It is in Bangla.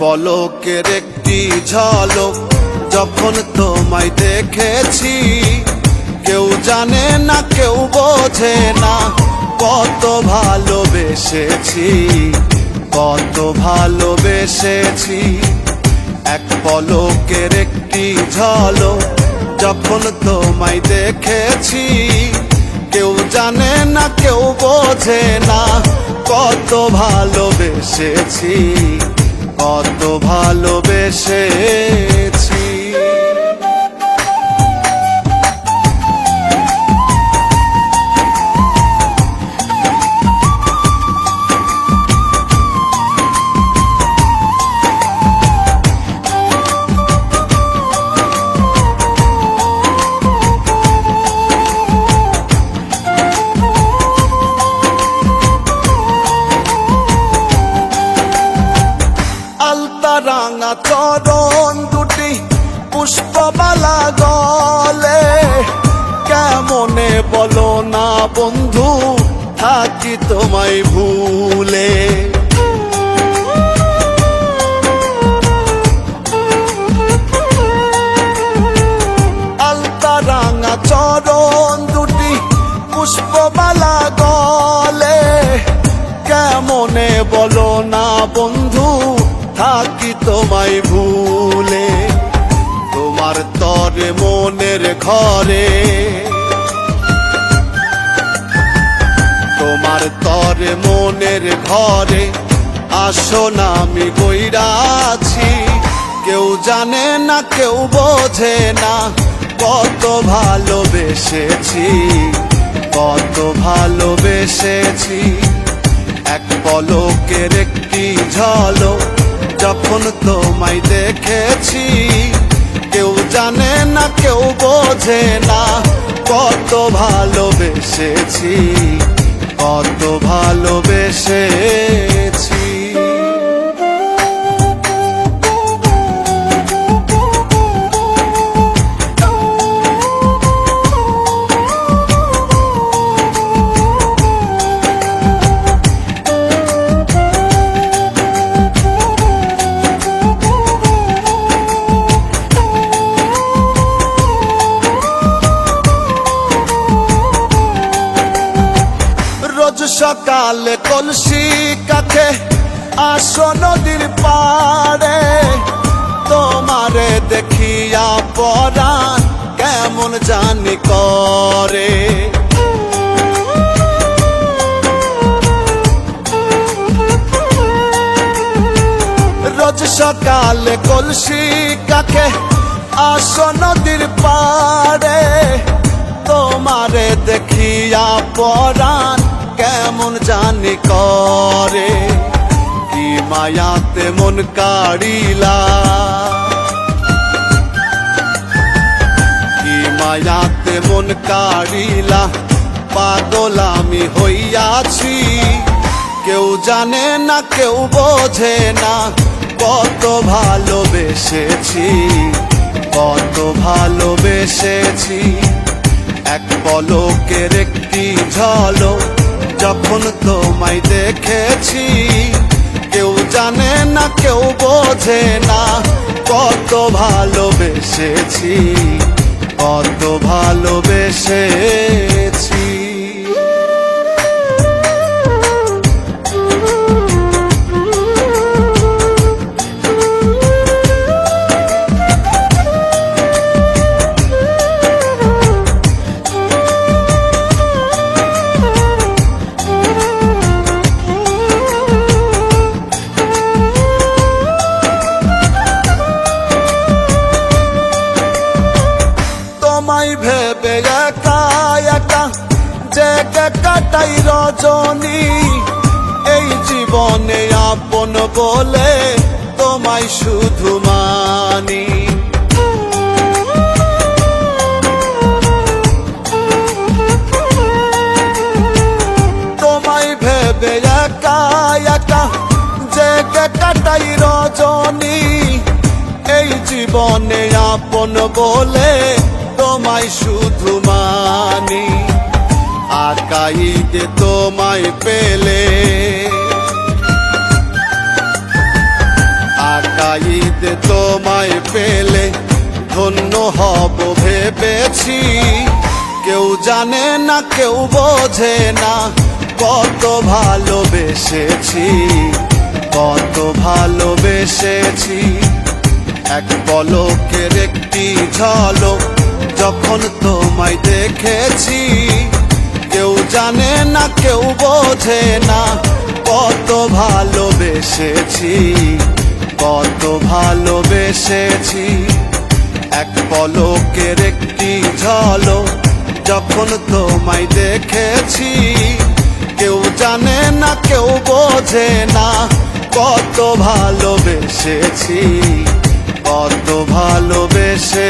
পলকের একটি ঝলক যখন তোমায় দেখেছি, কেউ জানে না কেউ বোঝে না কত ভালোবেসেছি, কত ভালোবেসেছি। এক পলকের একটি ঝলক যখন তোমায় দেখেছি, কেউ জানে না কেউ বোঝে না কত ভালোবেসেছি, কত ভালোবেসেছি। রাঙা চরণ দুটি পুষ্পমালা গলে, কেমনে বলো না বন্ধু থাকি তোমায় ভুলে। আলতা রাঙা চরণ দুটি পুষ্পমালা গলে, কেমনে বলো না বন্ধু থাকি তোমায় ভুলে। তোমার তরে মনের ঘরে, তোমার তরে মনের ঘরে আসন আমি কইরাছি, কেউ জানে না কেউ বোঝে না কত ভালোবেসেছি, কত ভালোবেসেছি। এক পলকের একটি ঝলক যখন তোমায় দেখেছি, কেউ জানে না কেউ বোঝে না কত ভালোবেসেছি, কত ভালোবেসেছি। সকালে কলসি কাছে আসো নদীর পাড়ে, তোমারে দেখিয়া পরাণ কেমন জানি করে। রোজ সকালে কলসি কাছে আসো নদীর পাড়ে, তোমারে দেখিয়া পরাণ কেমন জানি করে। কি মায়াতে মন কাড়িলা, কি মায়াতে মন কাড়িলা, পাগল আমি হইয়াছি, কেউ জানে না কেউ বোঝে না কত ভালোবেসেছি, কত ভালোবেসেছি। এক পলকের একটি ঝলক যখন তোমায় দেখেছি, কেউ জানে না কেউ বোঝে না কত ভালোবেসেছি, কত ভালোবেসেছি। ভেবে একা একা জেগে কাটাই রজনী, এই জীবনে আপন বলে তোমায় শুধু মানি। তোমায় ভেবে একা একা জেগে কাটাই রজনী, এই জীবনে আপন বলে তোমায় শুধু মানি। আকাইতে তোমায় পেলে, ঈদ তোমায় পেলে ধন্য হব ভেবেছি। কেউ জানে না কেউ বোঝে না কত ভালোবেসেছি, কত ভালোবেসেছি। এক পলকের একটি ঝলক যখন তোমায় দেখেছি, কেউ জানে না কেউ বোঝে না কত ভালোবেসেছি, কত ভালোবেসেছি। এক পলকের একটি ঝলক যখন তোমায় দেখেছি, কেউ জানে না কেউ বোঝে না কত ভালোবেসেছি, কত ভালোবেসেছি।